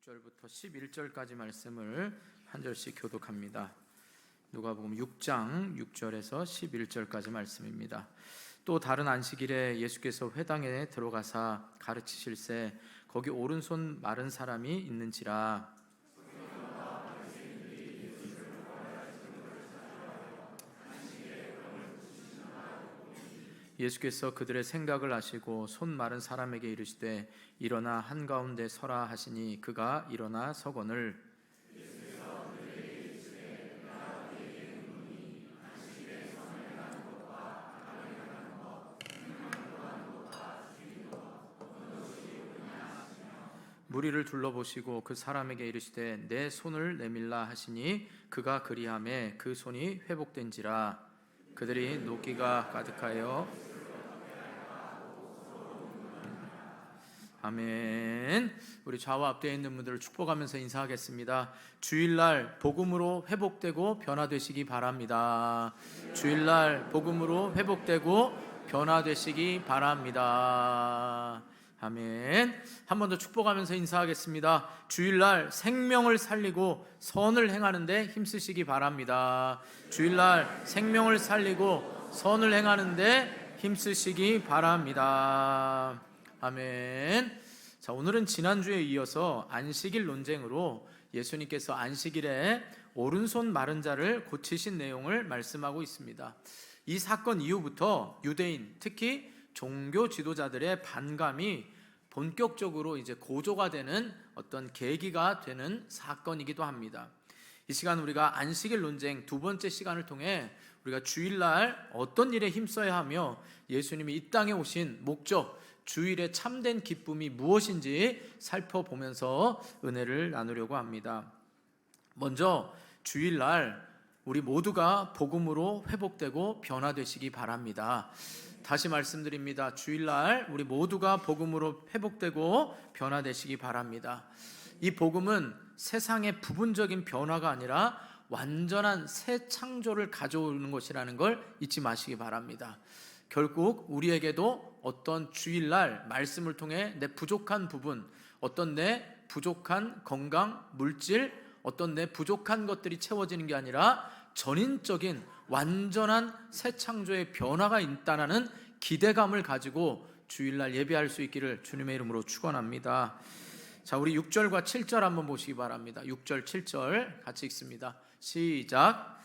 6절부터 11절까지 말씀을 한 절씩 교독합니다. 누가복음 6장 6절에서 11절까지 말씀입니다. 또 다른 안식일에 예수께서 회당에 들어가사 가르치실새 거기 오른손 마른 사람이 있는지라. 예수께서 그들의 생각을 아시고 손 마른 사람에게 이르시되 일어나 한가운데 서라 하시니 그가 일어나 서거늘 무리를 둘러보시고 그 사람에게 이르시되 내 손을 내밀라 하시니 그가 그리하매 그 손이 회복된지라. 그들이 노기가 가득하여 아멘. 우리 좌와 앞뒤에 있는 분들을 축복하면서 인사하겠습니다. 주일날 복음으로 회복되고 변화되시기 바랍니다. 주일날 복음으로 회복되고 변화되시기 바랍니다. 아멘. 한 번 더 축복하면서 인사하겠습니다. 주일날 생명을 살리고 선을 행하는데 힘쓰시기 바랍니다. 주일날 생명을 살리고 선을 행하는데 힘쓰시기 바랍니다. 아멘. 자, 오늘은 지난주에 이어서 안식일 논쟁으로 예수님께서 안식일에 오른손 마른 자를 고치신 내용을 말씀하고 있습니다. 이 사건 이후부터 유대인, 특히 종교 지도자들의 반감이 본격적으로 이제 고조가 되는 어떤 계기가 되는 사건이기도 합니다. 이 시간 우리가 안식일 논쟁 두 번째 시간을 통해 우리가 주일날 어떤 일에 힘써야 하며 예수님이 이 땅에 오신 목적, 주일의 참된 기쁨이 무엇인지 살펴보면서 은혜를 나누려고 합니다. 먼저 주일날 우리 모두가 복음으로 회복되고 변화되시기 바랍니다. 다시 말씀드립니다. 주일날 우리 모두가 복음으로 회복되고 변화되시기 바랍니다. 이 복음은 세상의 부분적인 변화가 아니라 완전한 새 창조를 가져오는 것이라는 걸 잊지 마시기 바랍니다. 결국 우리에게도 어떤 주일날 말씀을 통해 내 부족한 부분, 어떤 내 부족한 건강, 물질, 어떤 내 부족한 것들이 채워지는 게 아니라 전인적인 완전한 새 창조의 변화가 있다는 기대감을 가지고 주일날 예배할 수 있기를 주님의 이름으로 축원합니다. 자, 우리 6절과 7절 한번 보시기 바랍니다. 6절, 7절 같이 읽습니다. 시작.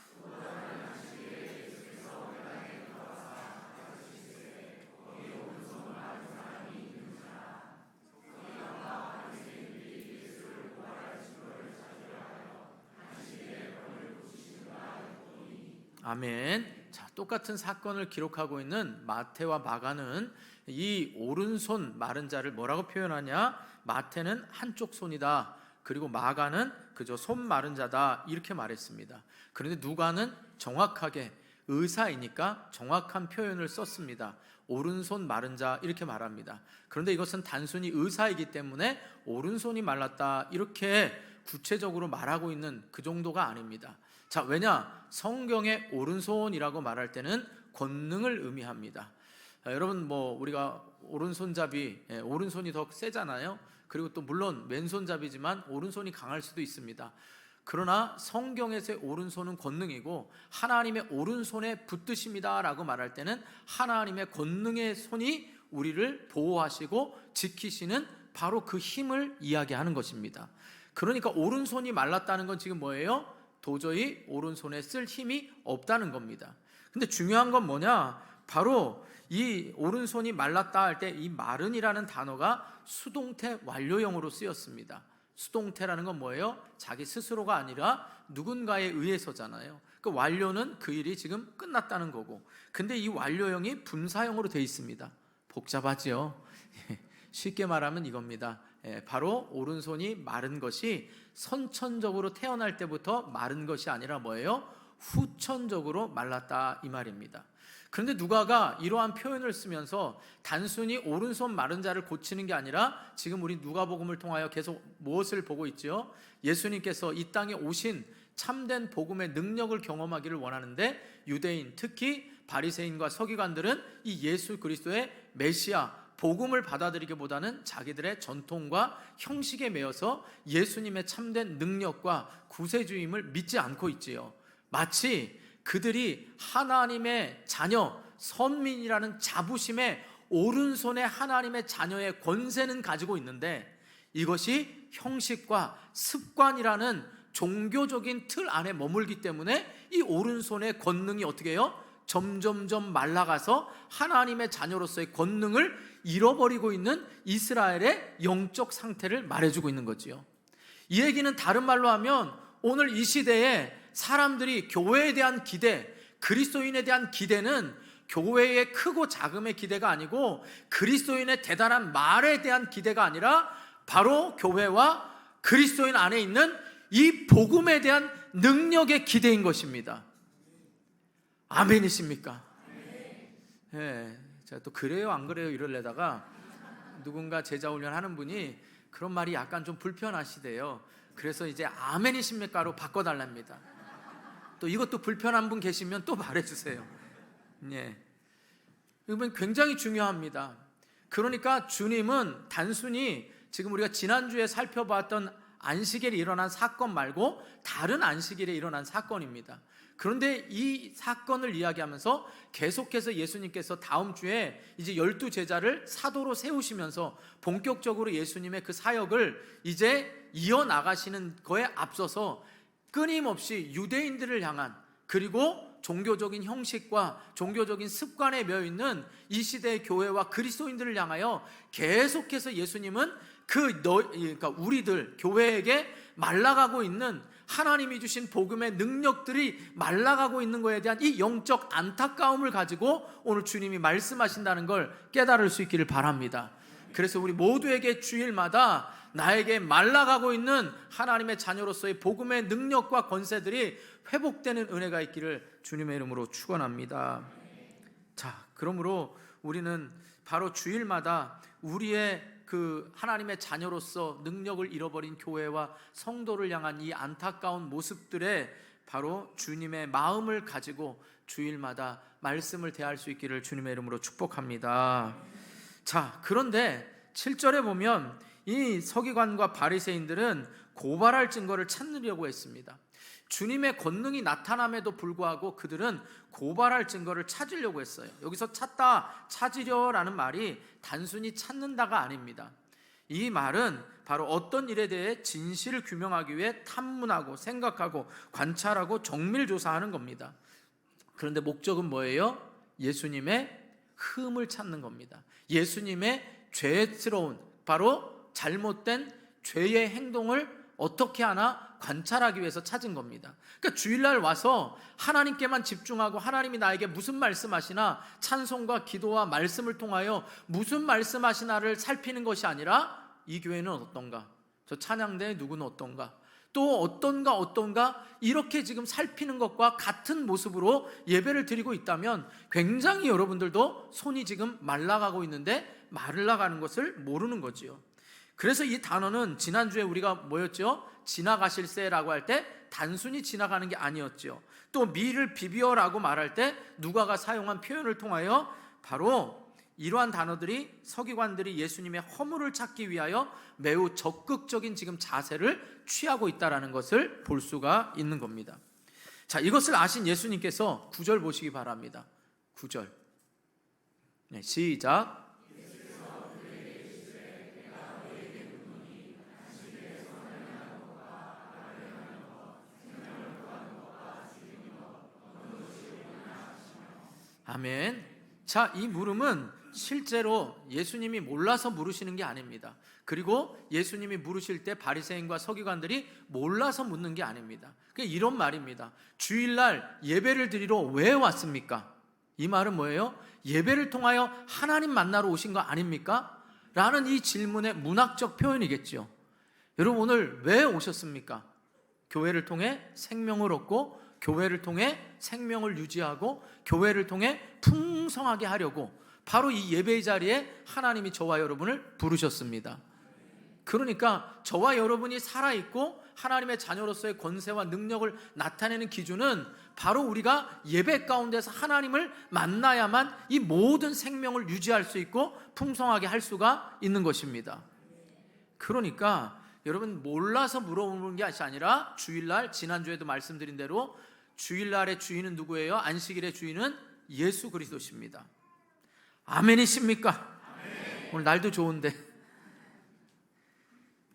아멘. 자, 똑같은 사건을 기록하고 있는 마태와 마가는 이 오른손 마른 자를 뭐라고 표현하냐? 마태는 한쪽 손이다. 그리고 마가는 그저 손 마른 자다. 이렇게 말했습니다. 그런데 누가는 정확하게 의사이니까 정확한 표현을 썼습니다. 오른손 마른 자 이렇게 말합니다. 그런데 이것은 단순히 의사이기 때문에 오른손이 말랐다 이렇게 구체적으로 말하고 있는 그 정도가 아닙니다. 자, 왜냐? 성경의 오른손이라고 말할 때는 권능을 의미합니다. 여러분 우리가 오른손잡이, 오른손이 더 세잖아요. 그리고 또 물론 왼손잡이지만 오른손이 강할 수도 있습니다. 그러나 성경에서의 오른손은 권능이고 하나님의 오른손에 붙드십니다 라고 말할 때는 하나님의 권능의 손이 우리를 보호하시고 지키시는 바로 그 힘을 이야기하는 것입니다. 그러니까 오른손이 말랐다는 건 지금 뭐예요? 도저히 오른손에 쓸 힘이 없다는 겁니다. 근데 중요한 건 뭐냐? 바로 이 오른손이 말랐다 할 때 이 마른이라는 단어가 수동태 완료형으로 쓰였습니다. 수동태라는 건 뭐예요? 자기 스스로가 아니라 누군가에 의해서잖아요. 그 완료는 그 일이 지금 끝났다는 거고, 근데 이 완료형이 분사형으로 되어 있습니다. 복잡하죠? 쉽게 말하면 이겁니다. 바로 오른손이 마른 것이 선천적으로 태어날 때부터 마른 것이 아니라 뭐예요? 후천적으로 말랐다 이 말입니다. 그런데 누가가 이러한 표현을 쓰면서 단순히 오른손 마른 자를 고치는 게 아니라 지금 우리 누가복음을 통하여 계속 무엇을 보고 있죠? 예수님께서 이 땅에 오신 참된 복음의 능력을 경험하기를 원하는데 유대인, 특히 바리새인과 서기관들은 이 예수 그리스도의 메시아 복음을 받아들이기보다는 자기들의 전통과 형식에 매여서 예수님의 참된 능력과 구세주임을 믿지 않고 있지요. 마치 그들이 하나님의 자녀, 선민이라는 자부심에 오른손에 하나님의 자녀의 권세는 가지고 있는데 이것이 형식과 습관이라는 종교적인 틀 안에 머물기 때문에 이 오른손의 권능이 어떻게 해요? 점점점 말라가서 하나님의 자녀로서의 권능을 잃어버리고 있는 이스라엘의 영적 상태를 말해주고 있는 거지요. 이 얘기는 다른 말로 하면 오늘 이 시대에 사람들이 교회에 대한 기대, 그리스도인에 대한 기대는 교회의 크고 작음의 기대가 아니고 그리스도인의 대단한 말에 대한 기대가 아니라 바로 교회와 그리스도인 안에 있는 이 복음에 대한 능력의 기대인 것입니다. 아멘이십니까? 예, 제가 또 그래요 안 그래요 이러려다가 누군가 제자 훈련하는 분이 그런 말이 약간 좀 불편하시대요. 그래서 이제 아멘이십니까로 바꿔달랍니다. 또 이것도 불편한 분 계시면 또 말해주세요. 예, 이건 굉장히 중요합니다. 그러니까 주님은 단순히 지금 우리가 지난주에 살펴봤던 안식일에 일어난 사건 말고 다른 안식일에 일어난 사건입니다. 그런데 이 사건을 이야기하면서 계속해서 예수님께서 다음 주에 이제 12제자를 사도로 세우시면서 본격적으로 예수님의 그 사역을 이제 이어나가시는 거에 앞서서 끊임없이 유대인들을 향한 그리고 종교적인 형식과 종교적인 습관에 매여있는 이 시대의 교회와 그리스도인들을 향하여 계속해서 예수님은 그러니까 우리들 교회에게 말라가고 있는 하나님이 주신 복음의 능력들이 말라가고 있는 것에 대한 이 영적 안타까움을 가지고 오늘 주님이 말씀하신다는 걸 깨달을 수 있기를 바랍니다. 그래서 우리 모두에게 주일마다 나에게 말라가고 있는 하나님의 자녀로서의 복음의 능력과 권세들이 회복되는 은혜가 있기를 주님의 이름으로 축원합니다. 자, 그러므로 우리는 바로 주일마다 우리의 그 하나님의 자녀로서 능력을 잃어버린 교회와 성도를 향한 이 안타까운 모습들에 바로 주님의 마음을 가지고 주일마다 말씀을 대할 수 있기를 주님의 이름으로 축복합니다. 자, 그런데 7절에 보면 이 서기관과 바리새인들은 고발할 증거를 찾으려고 했습니다. 주님의 권능이 나타남에도 불구하고 그들은 고발할 증거를 찾으려고 했어요. 여기서 찾다, 찾으려라는 말이 단순히 찾는다가 아닙니다. 이 말은 바로 어떤 일에 대해 진실을 규명하기 위해 탐문하고 생각하고 관찰하고 정밀조사하는 겁니다. 그런데 목적은 뭐예요? 예수님의 흠을 찾는 겁니다. 예수님의 죄스러운 바로 잘못된 죄의 행동을 어떻게 하나 관찰하기 위해서 찾은 겁니다. 그러니까 주일날 와서 하나님께만 집중하고 하나님이 나에게 무슨 말씀하시나 찬송과 기도와 말씀을 통하여 무슨 말씀하시나를 살피는 것이 아니라 이 교회는 어떤가? 저 찬양대에 누구는 어떤가? 또 어떤가 이렇게 지금 살피는 것과 같은 모습으로 예배를 드리고 있다면 굉장히 여러분들도 손이 지금 말라가고 있는데 말라가는 것을 모르는 거지요. 그래서 이 단어는 지난주에 우리가 뭐였죠? 지나가실세라고 할 때 단순히 지나가는 게 아니었죠. 또 미를 비비어라고 말할 때 누가가 사용한 표현을 통하여 바로 이러한 단어들이 서기관들이 예수님의 허물을 찾기 위하여 매우 적극적인 지금 자세를 취하고 있다는 것을 볼 수가 있는 겁니다. 자, 이것을 아신 예수님께서 9절 보시기 바랍니다. 9절. 네, 시작. 아멘. 자, 이 물음은 실제로 예수님이 몰라서 물으시는 게 아닙니다. 그리고 예수님이 물으실 때 바리새인과 서기관들이 몰라서 묻는 게 아닙니다. 그러니까 이런 말입니다. 주일날 예배를 드리러 왜 왔습니까? 이 말은 뭐예요? 예배를 통하여 하나님 만나러 오신 거 아닙니까? 라는 이 질문의 문학적 표현이겠죠. 여러분 오늘 왜 오셨습니까? 교회를 통해 생명을 얻고 교회를 통해 생명을 유지하고 교회를 통해 풍성하게 하려고 바로 이 예배의 자리에 하나님이 저와 여러분을 부르셨습니다. 그러니까 저와 여러분이 살아있고 하나님의 자녀로서의 권세와 능력을 나타내는 기준은 바로 우리가 예배 가운데서 하나님을 만나야만 이 모든 생명을 유지할 수 있고 풍성하게 할 수가 있는 것입니다. 그러니까 여러분, 몰라서 물어보는 게 아니라 주일날, 지난주에도 말씀드린 대로 주일날의 주인은 누구예요? 안식일의 주인은 예수 그리스도십니다. 아멘이십니까? 아멘. 오늘 날도 좋은데.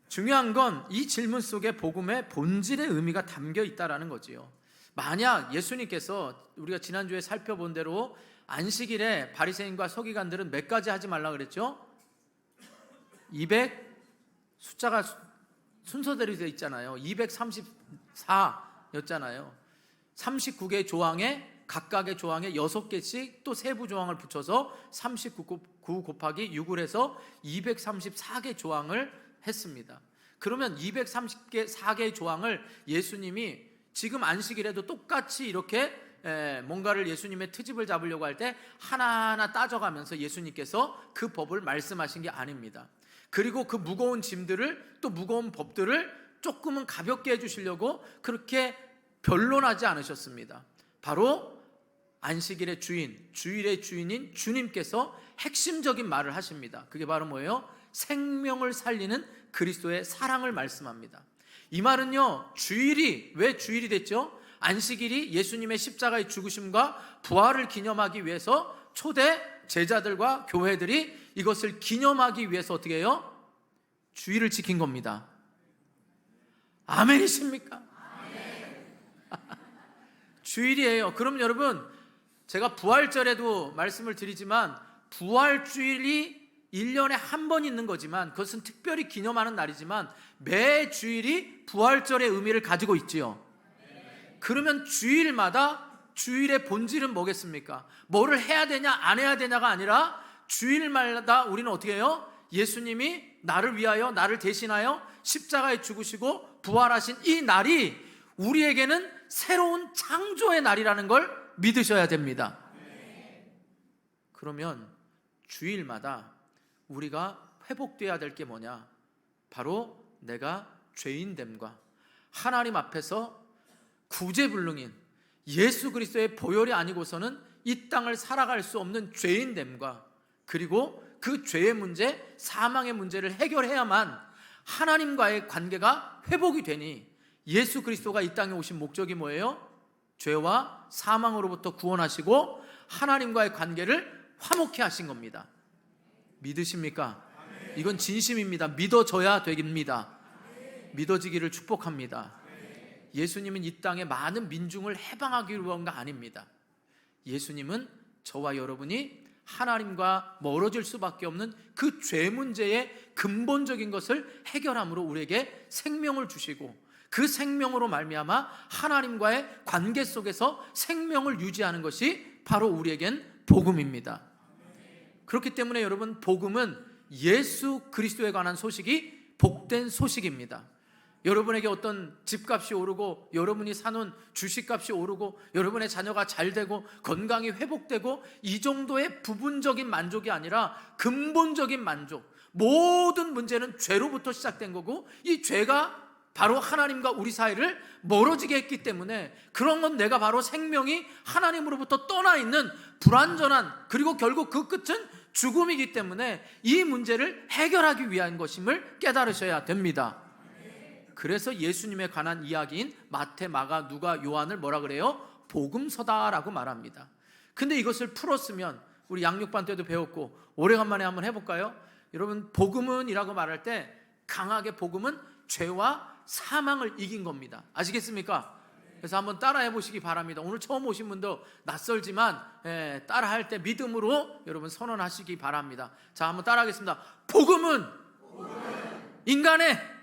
중요한 건 이 질문 속에 복음의 본질의 의미가 담겨 있다라는 거지요. 만약 예수님께서 우리가 지난주에 살펴본 대로 안식일에 바리새인과 서기관들은 몇 가지 하지 말라 그랬죠? 200 숫자가 순서대로 되어 있잖아요. 234였잖아요. 39개 조항에 각각의 조항에 6개씩 또 세부 조항을 붙여서 39 곱하기 6을 해서 234개 조항을 했습니다. 그러면 234개의 조항을 예수님이 지금 안식일에도 똑같이 이렇게 뭔가를 예수님의 트집을 잡으려고 할 때 하나하나 따져가면서 예수님께서 그 법을 말씀하신 게 아닙니다. 그리고 그 무거운 짐들을, 또 무거운 법들을 조금은 가볍게 해주시려고 그렇게 변론하지 않으셨습니다. 바로 안식일의 주인, 주일의 주인인 주님께서 핵심적인 말을 하십니다. 그게 바로 뭐예요? 생명을 살리는 그리스도의 사랑을 말씀합니다. 이 말은요, 주일이 왜 주일이 됐죠? 안식일이 예수님의 십자가의 죽으심과 부활을 기념하기 위해서 초대 제자들과 교회들이 이것을 기념하기 위해서 어떻게 해요? 주일을 지킨 겁니다. 아멘이십니까? 아멘. 주일이에요. 그럼 여러분, 제가 부활절에도 말씀을 드리지만 부활주일이 1년에 한 번 있는 거지만 그것은 특별히 기념하는 날이지만 매 주일이 부활절의 의미를 가지고 있지요. 그러면 주일마다 주일의 본질은 뭐겠습니까? 뭐를 해야 되냐 안 해야 되냐가 아니라 주일마다 우리는 어떻게 해요? 예수님이 나를 위하여, 나를 대신하여 십자가에 죽으시고 부활하신 이 날이 우리에게는 새로운 창조의 날이라는 걸 믿으셔야 됩니다. 그러면 주일마다 우리가 회복돼야 될 게 뭐냐? 바로 내가 죄인됨과 하나님 앞에서 구제불능인 예수 그리스도의 보혈이 아니고서는 이 땅을 살아갈 수 없는 죄인됨과, 그리고 그 죄의 문제, 사망의 문제를 해결해야만 하나님과의 관계가 회복이 되니 예수 그리스도가 이 땅에 오신 목적이 뭐예요? 죄와 사망으로부터 구원하시고 하나님과의 관계를 화목케 하신 겁니다. 믿으십니까? 이건 진심입니다. 믿어져야 됩니다. 믿어지기를 축복합니다. 예수님은 이 땅에 많은 민중을 해방하기 위한 거 아닙니다. 예수님은 저와 여러분이 하나님과 멀어질 수밖에 없는 그 죄 문제의 근본적인 것을 해결함으로 우리에게 생명을 주시고, 그 생명으로 말미암아 하나님과의 관계 속에서 생명을 유지하는 것이 바로 우리에겐 복음입니다. 그렇기 때문에 여러분, 복음은 예수 그리스도에 관한 소식이 복된 소식입니다. 여러분에게 어떤 집값이 오르고 여러분이 사는 주식값이 오르고 여러분의 자녀가 잘 되고 건강이 회복되고 이 정도의 부분적인 만족이 아니라 근본적인 만족, 모든 문제는 죄로부터 시작된 거고, 이 죄가 바로 하나님과 우리 사이를 멀어지게 했기 때문에 그런 건 내가 바로 생명이 하나님으로부터 떠나 있는 불완전한, 그리고 결국 그 끝은 죽음이기 때문에 이 문제를 해결하기 위한 것임을 깨달으셔야 됩니다. 그래서 예수님에 관한 이야기인 마태, 마가, 누가, 요한을 뭐라 그래요? 복음서다라고 말합니다. 근데 이것을 풀었으면, 우리 양육반 때도 배웠고 오래간만에 한번 해볼까요? 여러분, 복음은 이라고 말할 때 강하게 복음은 죄와 사망을 이긴 겁니다. 아시겠습니까? 그래서 한번 따라해 보시기 바랍니다. 오늘 처음 오신 분도 낯설지만 따라할 때 믿음으로 여러분 선언하시기 바랍니다. 자, 한번 따라하겠습니다. 복음은 인간의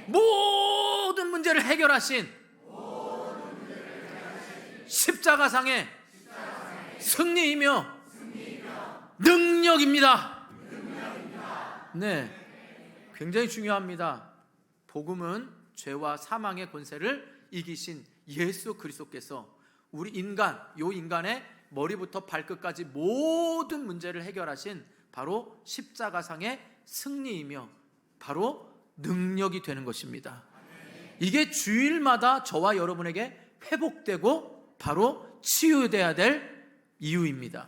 모든 문제를 해결하신 십자가상의 승리이며 능력입니다. 네, 굉장히 중요합니다. 복음은 죄와 사망의 권세를 이기신 예수 그리스도께서 우리 인간, 요 인간의 머리부터 발끝까지 모든 문제를 해결하신 바로 십자가상의 승리이며 바로 능력이 되는 것입니다. 이게 주일마다 저와 여러분에게 회복되고 바로 치유돼야 될 이유입니다.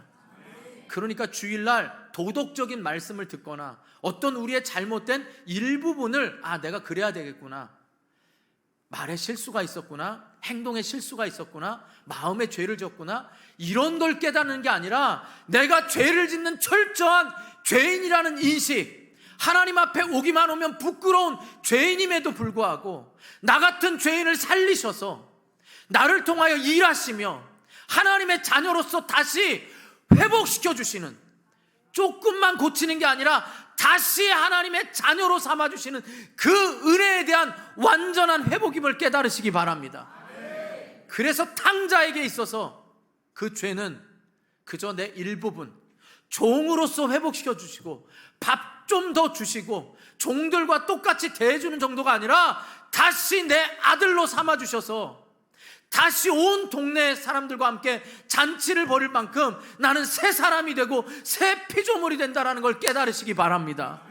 그러니까 주일날 도덕적인 말씀을 듣거나 어떤 우리의 잘못된 일부분을 내가 그래야 되겠구나, 말에 실수가 있었구나, 행동에 실수가 있었구나, 마음에 죄를 졌구나, 이런 걸 깨닫는 게 아니라 내가 죄를 짓는 철저한 죄인이라는 인식, 하나님 앞에 오기만 오면 부끄러운 죄인임에도 불구하고 나 같은 죄인을 살리셔서 나를 통하여 일하시며 하나님의 자녀로서 다시 회복시켜 주시는, 조금만 고치는 게 아니라 다시 하나님의 자녀로 삼아주시는 그 은혜에 대한 완전한 회복임을 깨달으시기 바랍니다. 그래서 탕자에게 있어서 그 죄는 그저 내 일부분, 종으로서 회복시켜 주시고 밥 좀 더 주시고 종들과 똑같이 대해주는 정도가 아니라 다시 내 아들로 삼아주셔서 다시 온 동네 사람들과 함께 잔치를 벌일 만큼 나는 새 사람이 되고 새 피조물이 된다는 걸 깨달으시기 바랍니다.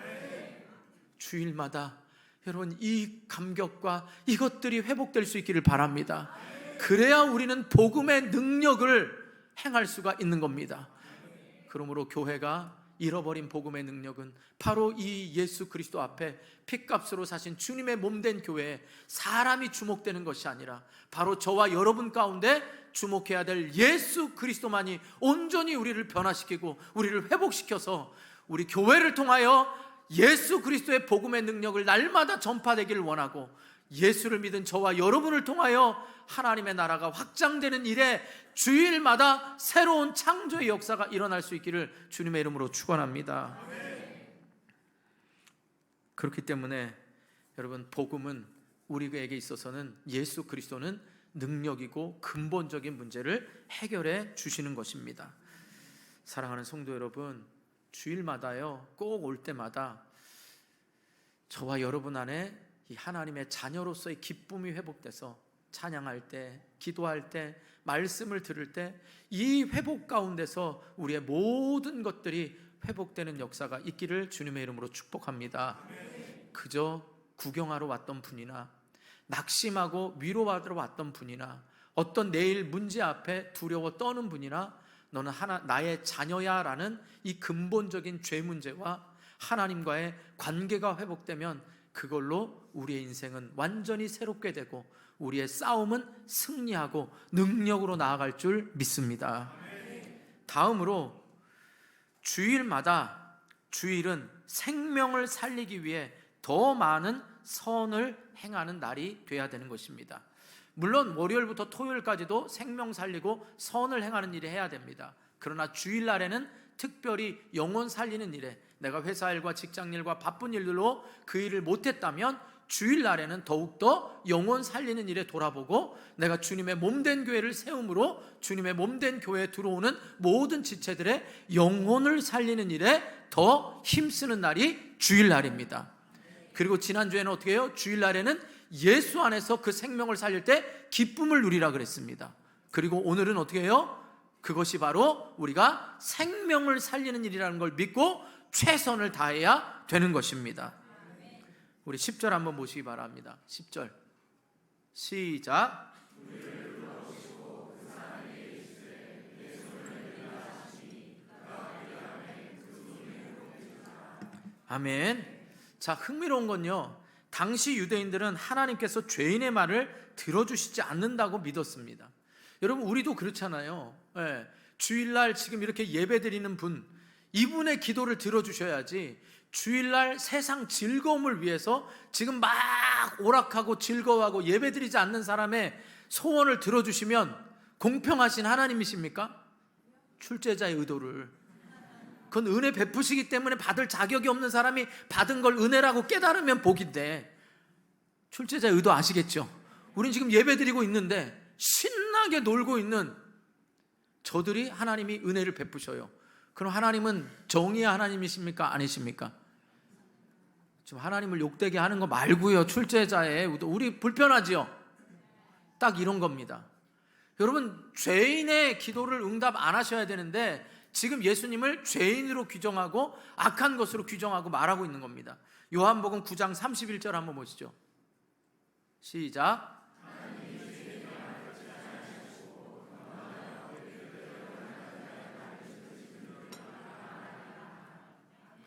주일마다 여러분 이 감격과 이것들이 회복될 수 있기를 바랍니다. 그래야 우리는 복음의 능력을 행할 수가 있는 겁니다. 그러므로 교회가 잃어버린 복음의 능력은 바로 이 예수 그리스도 앞에 핏값으로 사신 주님의 몸된 교회에 사람이 주목되는 것이 아니라 바로 저와 여러분 가운데 주목해야 될 예수 그리스도만이 온전히 우리를 변화시키고 우리를 회복시켜서 우리 교회를 통하여 예수 그리스도의 복음의 능력을 날마다 전파되기를 원하고, 예수를 믿은 저와 여러분을 통하여 하나님의 나라가 확장되는 일에 주일마다 새로운 창조의 역사가 일어날 수 있기를 주님의 이름으로 축원합니다. 그렇기 때문에 여러분, 복음은 우리에게 있어서는 예수 그리스도는 능력이고 근본적인 문제를 해결해 주시는 것입니다. 사랑하는 성도 여러분, 주일마다요, 꼭 올 때마다 저와 여러분 안에 이 하나님의 자녀로서의 기쁨이 회복돼서 찬양할 때, 기도할 때, 말씀을 들을 때 이 회복 가운데서 우리의 모든 것들이 회복되는 역사가 있기를 주님의 이름으로 축복합니다. 그저 구경하러 왔던 분이나 낙심하고 위로받으러 왔던 분이나 어떤 내일 문제 앞에 두려워 떠는 분이나 너는 나의 자녀야 라는 이 근본적인 죄 문제와 하나님과의 관계가 회복되면 그걸로 우리의 인생은 완전히 새롭게 되고 우리의 싸움은 승리하고 능력으로 나아갈 줄 믿습니다. 다음으로 주일은 생명을 살리기 위해 더 많은 선을 행하는 날이 돼야 되는 것입니다. 물론 월요일부터 토요일까지도 생명 살리고 선을 행하는 일을 해야 됩니다. 그러나 주일날에는 특별히 영혼 살리는 일에, 내가 회사 일과 직장 일과 바쁜 일들로 그 일을 못했다면 주일날에는 더욱더 영혼 살리는 일에 돌아보고 내가 주님의 몸된 교회를 세움으로 주님의 몸된 교회에 들어오는 모든 지체들의 영혼을 살리는 일에 더 힘쓰는 날이 주일날입니다. 그리고 지난주에는 어떻게 해요? 주일날에는 예수 안에서 그 생명을 살릴 때 기쁨을 누리라 그랬습니다. 그리고 오늘은 어떻게 해요? 그것이 바로 우리가 생명을 살리는 일이라는 걸 믿고 최선을 다해야 되는 것입니다. 우리 10절 한번 보시기 바랍니다. 10절 시작. 아멘. 자, 흥미로운 건요, 당시 유대인들은 하나님께서 죄인의 말을 들어주시지 않는다고 믿었습니다. 여러분, 우리도 그렇잖아요. 주일날 지금 이렇게 예배드리는 분, 이분의 기도를 들어주셔야지 주일날 세상 즐거움을 위해서 지금 막 오락하고 즐거워하고 예배드리지 않는 사람의 소원을 들어주시면 공평하신 하나님이십니까? 출제자의 의도를, 그건 은혜 베푸시기 때문에 받을 자격이 없는 사람이 받은 걸 은혜라고 깨달으면 복인데, 출제자의 의도 아시겠죠? 우린 지금 예배드리고 있는데 신나게 놀고 있는 저들이 하나님이 은혜를 베푸셔요. 그럼 하나님은 정의의 하나님이십니까? 아니십니까? 지금 하나님을 욕되게 하는 거 말고요, 출제자의 의도, 우리 불편하지요? 딱 이런 겁니다. 여러분, 죄인의 기도를 응답 안 하셔야 되는데 지금 예수님을 죄인으로 규정하고 악한 것으로 규정하고 말하고 있는 겁니다. 요한복음 9장 31절 한번 보시죠. 시작.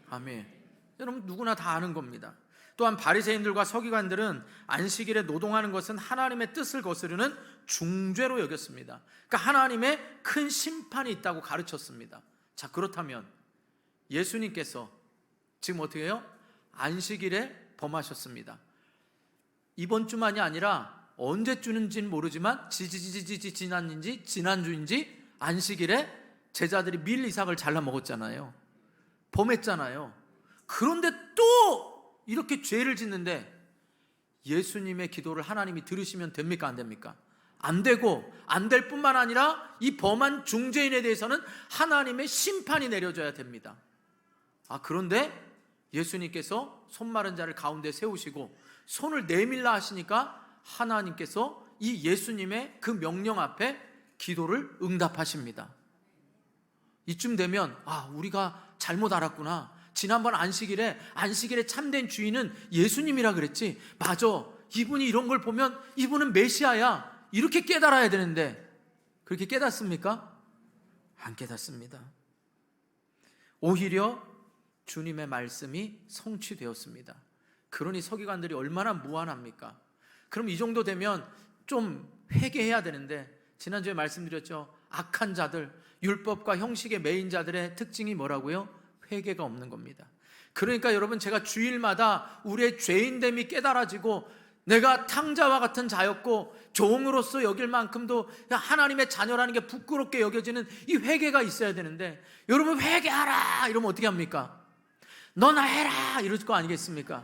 아멘. 여러분 누구나 다 아는 겁니다. 또한 바리새인들과 서기관들은 안식일에 노동하는 것은 하나님의 뜻을 거스르는 중죄로 여겼습니다. 그러니까 하나님의 큰 심판이 있다고 가르쳤습니다. 자, 그렇다면 예수님께서 지금 어떻게 해요? 안식일에 범하셨습니다. 이번 주만이 아니라 언제쯤인지는 모르지만 지난인지 지난주인지 안식일에 제자들이 밀 이삭을 잘라 먹었잖아요. 범했잖아요. 그런데 또 이렇게 죄를 짓는데 예수님의 기도를 하나님이 들으시면 됩니까? 안 됩니까? 안 되고, 안 될 뿐만 아니라 이 범한 중죄인에 대해서는 하나님의 심판이 내려져야 됩니다. 그런데 예수님께서 손 마른 자를 가운데 세우시고 손을 내밀라 하시니까 하나님께서 이 예수님의 그 명령 앞에 기도를 응답하십니다. 이쯤 되면 우리가 잘못 알았구나. 지난번 안식일에 참된 주인은 예수님이라 그랬지. 맞아, 이분이 이런 걸 보면 이분은 메시아야, 이렇게 깨달아야 되는데 그렇게 깨닫습니까? 안 깨닫습니다. 오히려 주님의 말씀이 성취되었습니다. 그러니 서기관들이 얼마나 무안합니까? 그럼 이 정도 되면 좀 회개해야 되는데, 지난주에 말씀드렸죠. 악한 자들, 율법과 형식의 매인 자들의 특징이 뭐라고요? 회개가 없는 겁니다. 그러니까 여러분, 제가 주일마다 우리의 죄인됨이 깨달아지고 내가 탕자와 같은 자였고 종으로서 여길 만큼도 하나님의 자녀라는 게 부끄럽게 여겨지는 이 회개가 있어야 되는데, 여러분 회개하라 이러면 어떻게 합니까? 너나 해라 이럴 거 아니겠습니까?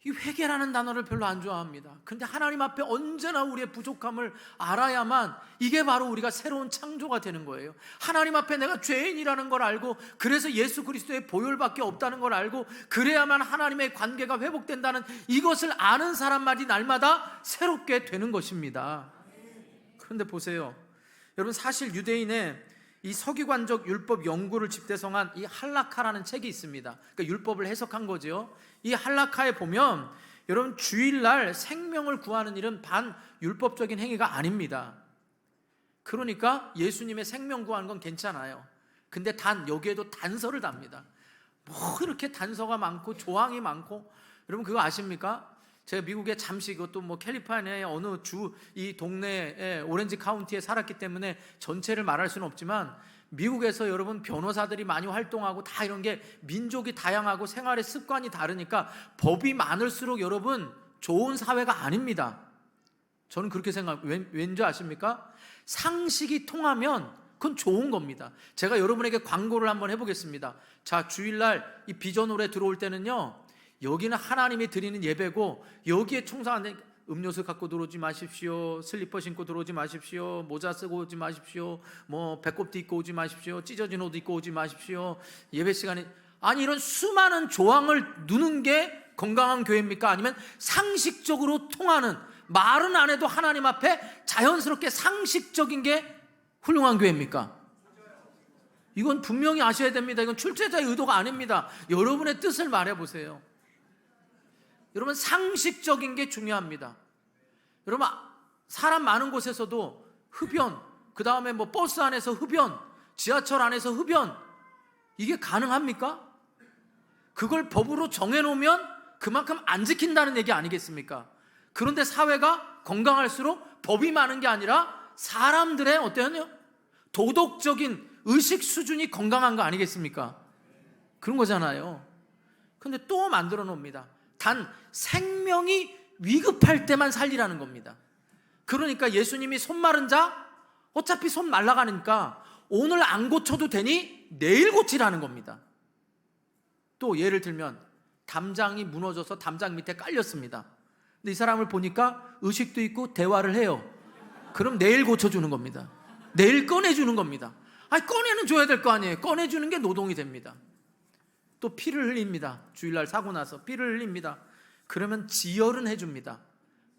이 회개라는 단어를 별로 안 좋아합니다. 그런데 하나님 앞에 언제나 우리의 부족함을 알아야만 이게 바로 우리가 새로운 창조가 되는 거예요. 하나님 앞에 내가 죄인이라는 걸 알고, 그래서 예수 그리스도의 보혈밖에 없다는 걸 알고, 그래야만 하나님의 관계가 회복된다는 이것을 아는 사람마다 날마다 새롭게 되는 것입니다. 그런데 보세요, 여러분, 사실 유대인의 이 서기관적 율법 연구를 집대성한 이 할라카라는 책이 있습니다. 그러니까 율법을 해석한 거죠. 이 할라카에 보면 여러분, 주일날 생명을 구하는 일은 반율법적인 행위가 아닙니다. 그러니까 예수님의 생명 구하는 건 괜찮아요. 근데 여기에도 단서를 답니다. 뭐 이렇게 단서가 많고 조항이 많고, 여러분 그거 아십니까? 제가 미국에 잠시, 이것도 뭐 캘리포니아의 어느 주, 이 동네에 오렌지 카운티에 살았기 때문에 전체를 말할 수는 없지만, 미국에서 여러분 변호사들이 많이 활동하고 다 이런 게 민족이 다양하고 생활의 습관이 다르니까 법이 많을수록 여러분 좋은 사회가 아닙니다. 저는 그렇게 생각해요. 왠지 아십니까? 상식이 통하면 그건 좋은 겁니다. 제가 여러분에게 광고를 한번 해보겠습니다. 자, 주일날 이 비전홀에 들어올 때는요, 여기는 하나님이 드리는 예배고, 여기에 충성하는, 음료수 갖고 들어오지 마십시오, 슬리퍼 신고 들어오지 마십시오, 모자 쓰고 오지 마십시오, 뭐 배꼽도 입고 오지 마십시오, 찢어진 옷 입고 오지 마십시오, 예배 시간에, 이런 수많은 조항을 누는 게 건강한 교회입니까? 아니면 상식적으로 통하는, 말은 안 해도 하나님 앞에 자연스럽게 상식적인 게 훌륭한 교회입니까? 이건 분명히 아셔야 됩니다. 이건 출제자의 의도가 아닙니다. 여러분의 뜻을 말해보세요. 여러분, 상식적인 게 중요합니다. 여러분, 사람 많은 곳에서도 흡연, 그 다음에 뭐 버스 안에서 흡연, 지하철 안에서 흡연, 이게 가능합니까? 그걸 법으로 정해놓으면 그만큼 안 지킨다는 얘기 아니겠습니까? 그런데 사회가 건강할수록 법이 많은 게 아니라 사람들의 어때요? 도덕적인 의식 수준이 건강한 거 아니겠습니까? 그런 거잖아요. 근데 또 만들어 놓습니다. 단 생명이 위급할 때만 살리라는 겁니다. 그러니까 예수님이 손 마른 자, 어차피 손 말라가니까 오늘 안 고쳐도 되니 내일 고치라는 겁니다. 또 예를 들면 담장이 무너져서 담장 밑에 깔렸습니다. 근데 이 사람을 보니까 의식도 있고 대화를 해요. 그럼 내일 고쳐주는 겁니다. 내일 꺼내주는 겁니다. 꺼내는 줘야 될 거 아니에요. 꺼내주는 게 노동이 됩니다. 또 피를 흘립니다. 주일날 사고 나서 피를 흘립니다. 그러면 지혈은 해줍니다.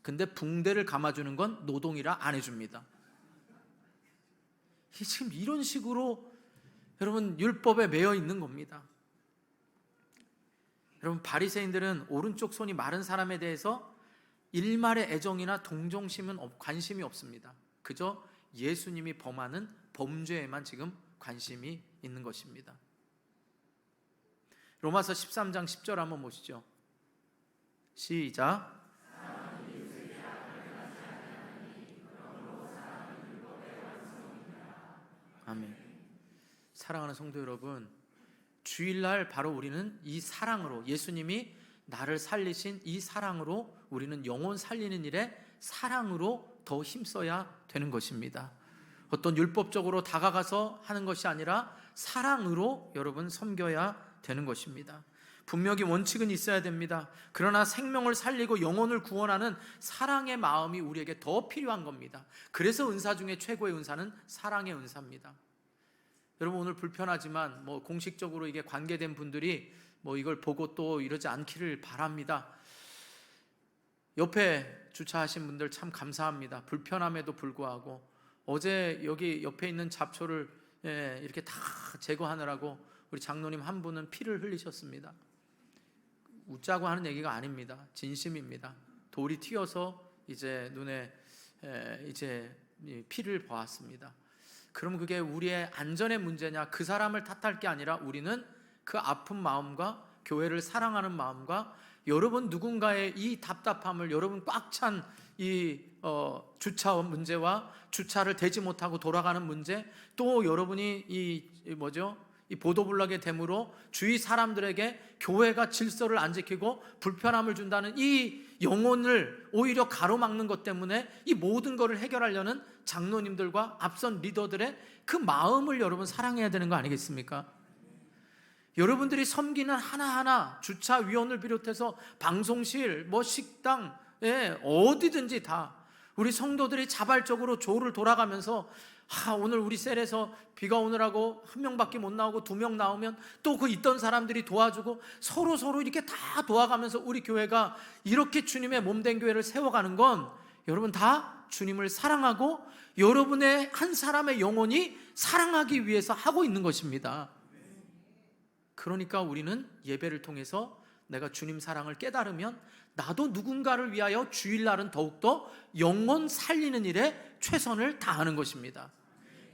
근데 붕대를 감아주는 건 노동이라 안 해줍니다. 지금 이런 식으로 여러분 율법에 매여 있는 겁니다. 여러분 바리새인들은 오른쪽 손이 마른 사람에 대해서 일말의 애정이나 동정심은 관심이 없습니다. 그저 예수님이 범하는 범죄에만 지금 관심이 있는 것입니다. 로마서 13장 10절 한번 보시죠. 시작. 아멘. 사랑하는 성도 여러분, 주일날 바로 우리는 이 사랑으로, 예수님이 나를 살리신 이 사랑으로 우리는 영혼 살리는 일에 사랑으로 더 힘써야 되는 것입니다. 어떤 율법적으로 다가가서 하는 것이 아니라 사랑으로 여러분 섬겨야 되는 것입니다. 분명히 원칙은 있어야 됩니다. 그러나 생명을 살리고 영혼을 구원하는 사랑의 마음이 우리에게 더 필요한 겁니다. 그래서 은사 중에 최고의 은사는 사랑의 은사입니다. 여러분 오늘 불편하지만 공식적으로 이게 관계된 분들이 이걸 보고 또 이러지 않기를 바랍니다. 옆에 주차하신 분들 참 감사합니다. 불편함에도 불구하고 어제 여기 옆에 있는 잡초를 이렇게 다 제거하느라고 우리 장로님 한 분은 피를 흘리셨습니다. 웃자고 하는 얘기가 아닙니다. 진심입니다. 돌이 튀어서 이제 눈에 이제 피를 보았습니다. 그럼 그게 우리의 안전의 문제냐, 그 사람을 탓할 게 아니라 우리는 그 아픈 마음과 교회를 사랑하는 마음과 여러분 누군가의 이 답답함을, 여러분 꽉 찬 이 주차 문제와 주차를 대지 못하고 돌아가는 문제, 또 여러분이 이 보도블록의 됨으로 주위 사람들에게 교회가 질서를 안 지키고 불편함을 준다는 이 영혼을 오히려 가로막는 것 때문에 이 모든 것을 해결하려는 장로님들과 앞선 리더들의 그 마음을 여러분 사랑해야 되는 거 아니겠습니까? 여러분들이 섬기는 하나하나, 주차위원을 비롯해서 방송실, 식당, 어디든지 다 우리 성도들이 자발적으로 조를 돌아가면서 오늘 우리 셀에서 비가 오느라고 한 명밖에 못 나오고 2명 나오면 또 그 있던 사람들이 도와주고 서로 이렇게 다 도와가면서 우리 교회가 이렇게 주님의 몸된 교회를 세워가는 건 여러분 다 주님을 사랑하고 여러분의 한 사람의 영혼이 사랑하기 위해서 하고 있는 것입니다. 그러니까 우리는 예배를 통해서 내가 주님 사랑을 깨달으면 나도 누군가를 위하여 주일날은 더욱더 영혼 살리는 일에 최선을 다하는 것입니다.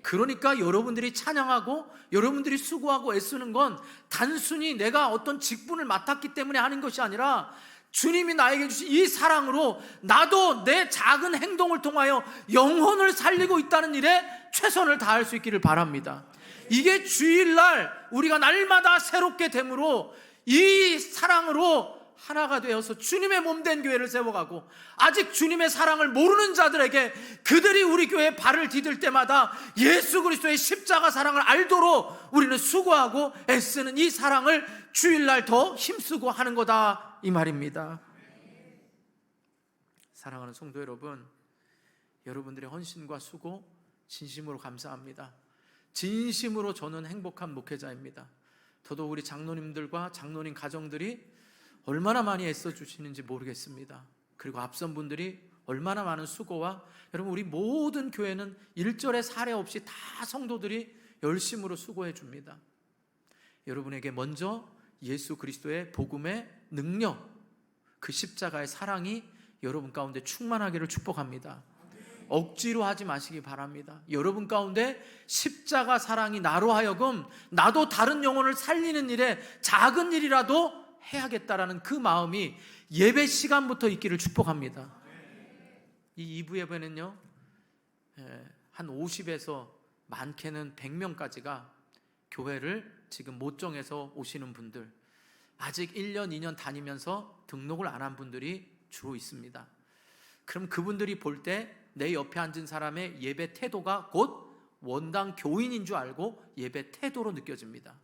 그러니까 여러분들이 찬양하고 여러분들이 수고하고 애쓰는 건 단순히 내가 어떤 직분을 맡았기 때문에 하는 것이 아니라 주님이 나에게 주신 이 사랑으로 나도 내 작은 행동을 통하여 영혼을 살리고 있다는 일에 최선을 다할 수 있기를 바랍니다. 이게 주일날 우리가 날마다 새롭게 됨으로 이 사랑으로 하나가 되어서 주님의 몸된 교회를 세워가고, 아직 주님의 사랑을 모르는 자들에게 그들이 우리 교회에 발을 디딜 때마다 예수 그리스도의 십자가 사랑을 알도록 우리는 수고하고 애쓰는 이 사랑을 주일날 더 힘쓰고 하는 거다, 이 말입니다. 사랑하는 성도 여러분, 여러분들의 헌신과 수고 진심으로 감사합니다. 진심으로 저는 행복한 목회자입니다. 더더욱 우리 장로님들과 장로님 가정들이 얼마나 많이 애써주시는지 모르겠습니다. 그리고 앞선 분들이 얼마나 많은 수고와, 여러분 우리 모든 교회는 일절의 사례 없이 다 성도들이 열심으로 수고해 줍니다. 여러분에게 먼저 예수 그리스도의 복음의 능력, 그 십자가의 사랑이 여러분 가운데 충만하기를 축복합니다. 억지로 하지 마시기 바랍니다. 여러분 가운데 십자가 사랑이 나로 하여금 나도 다른 영혼을 살리는 일에 작은 일이라도 해야겠다라는 그 마음이 예배 시간부터 있기를 축복합니다. 이 2부 예배는요, 한 50에서 많게는 100명까지가 교회를 지금 못 정해서 오시는 분들, 아직 1년, 2년 다니면서 등록을 안 한 분들이 주로 있습니다. 그럼 그분들이 볼 때 내 옆에 앉은 사람의 예배 태도가 곧 원당 교인인 줄 알고 예배 태도로 느껴집니다.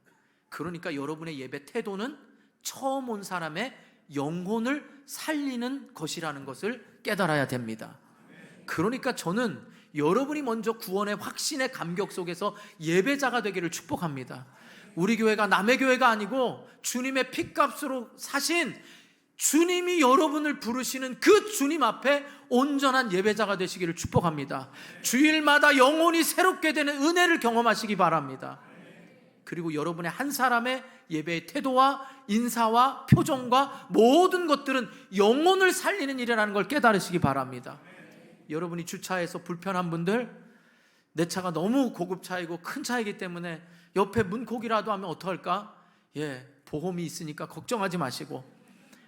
그러니까 여러분의 예배 태도는 처음 온 사람의 영혼을 살리는 것이라는 것을 깨달아야 됩니다. 그러니까 저는 여러분이 먼저 구원의 확신의 감격 속에서 예배자가 되기를 축복합니다. 우리 교회가 남의 교회가 아니고 주님의 핏값으로 사신 주님이 여러분을 부르시는 그 주님 앞에 온전한 예배자가 되시기를 축복합니다. 주일마다 영혼이 새롭게 되는 은혜를 경험하시기 바랍니다. 그리고 여러분의 한 사람의 예배의 태도와 인사와 표정과 모든 것들은 영혼을 살리는 일이라는 걸 깨달으시기 바랍니다. 여러분이 주차해서 불편한 분들, 내 차가 너무 고급 차이고 큰 차이기 때문에 옆에 문콕이라도 하면 어떡할까? 보험이 있으니까 걱정하지 마시고,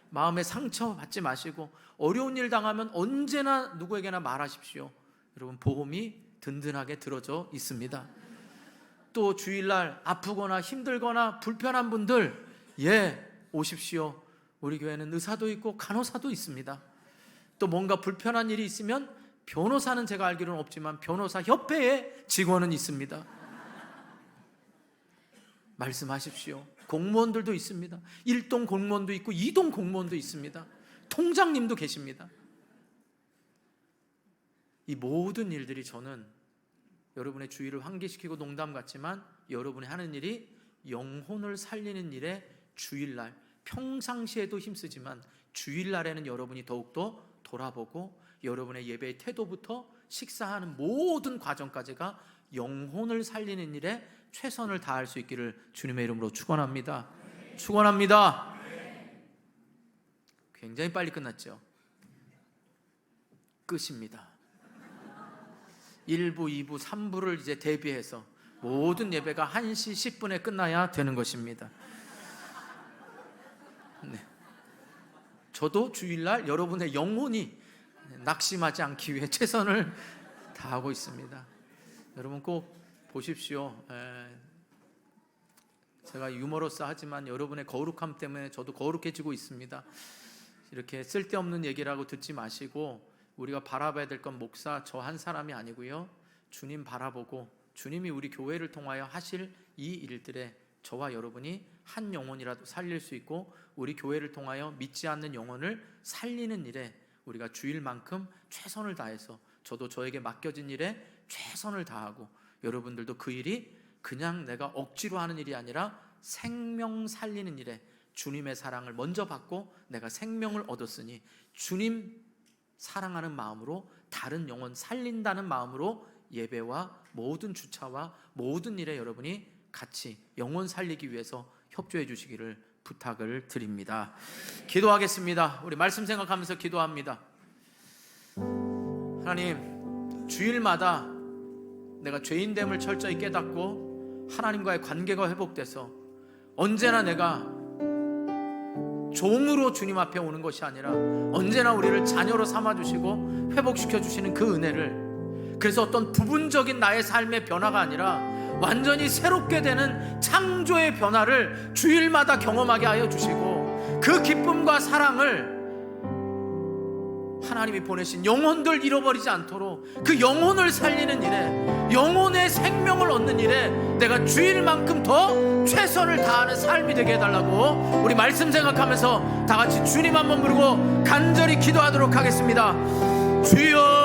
마음에 상처 받지 마시고, 어려운 일 당하면 언제나 누구에게나 말하십시오. 여러분, 보험이 든든하게 들어져 있습니다. 또 주일날 아프거나 힘들거나 불편한 분들, 오십시오. 우리 교회는 의사도 있고 간호사도 있습니다. 또 뭔가 불편한 일이 있으면 변호사는 제가 알기로는 없지만 변호사 협회에 직원은 있습니다. 말씀하십시오. 공무원들도 있습니다. 1동 공무원도 있고 2동 공무원도 있습니다. 통장님도 계십니다. 이 모든 일들이 저는 여러분의 주의를 환기시키고 농담 같지만 여러분이 하는 일이 영혼을 살리는 일에 주일날, 평상시에도 힘쓰지만 주일날에는 여러분이 더욱더 돌아보고 여러분의 예배의 태도부터 식사하는 모든 과정까지가 영혼을 살리는 일에 최선을 다할 수 있기를 주님의 이름으로 축원합니다. 축원합니다. 굉장히 빨리 끝났죠. 끝입니다. 1부, 2부, 3부를 이제 대비해서 모든 예배가 1시 10분에 끝나야 되는 것입니다. 저도 주일날 여러분의 영혼이 낙심하지 않기 위해 최선을 다하고 있습니다. 여러분 꼭 보십시오. 제가 유머러스 하지만 여러분의 거룩함 때문에 저도 거룩해지고 있습니다. 이렇게 쓸데없는 얘기라고 듣지 마시고, 우리가 바라봐야 될 건 목사 저 한 사람이 아니고요, 주님 바라보고 주님이 우리 교회를 통하여 하실 이 일들에 저와 여러분이 한 영혼이라도 살릴 수 있고, 우리 교회를 통하여 믿지 않는 영혼을 살리는 일에 우리가 주일만큼 최선을 다해서, 저도 저에게 맡겨진 일에 최선을 다하고, 여러분들도 그 일이 그냥 내가 억지로 하는 일이 아니라 생명 살리는 일에 주님의 사랑을 먼저 받고 내가 생명을 얻었으니 주님 사랑하는 마음으로 다른 영혼 살린다는 마음으로 예배와 모든 주차와 모든 일에 여러분이 같이 영혼 살리기 위해서 협조해 주시기를 부탁을 드립니다. 기도하겠습니다. 우리 말씀 생각하면서 기도합니다. 하나님, 주일마다 내가 죄인됨을 철저히 깨닫고 하나님과의 관계가 회복돼서 언제나 내가 종으로 주님 앞에 오는 것이 아니라 언제나 우리를 자녀로 삼아주시고 회복시켜주시는 그 은혜를, 그래서 어떤 부분적인 나의 삶의 변화가 아니라 완전히 새롭게 되는 창조의 변화를 주일마다 경험하게 하여 주시고, 그 기쁨과 사랑을 하나님이 보내신 영혼들 잃어버리지 않도록 그 영혼을 살리는 일에, 영혼의 생명을 얻는 일에 내가 주일만큼 더 최선을 다하는 삶이 되게 해달라고 우리 말씀 생각하면서 다 같이 주님 한번 부르고 간절히 기도하도록 하겠습니다. 주여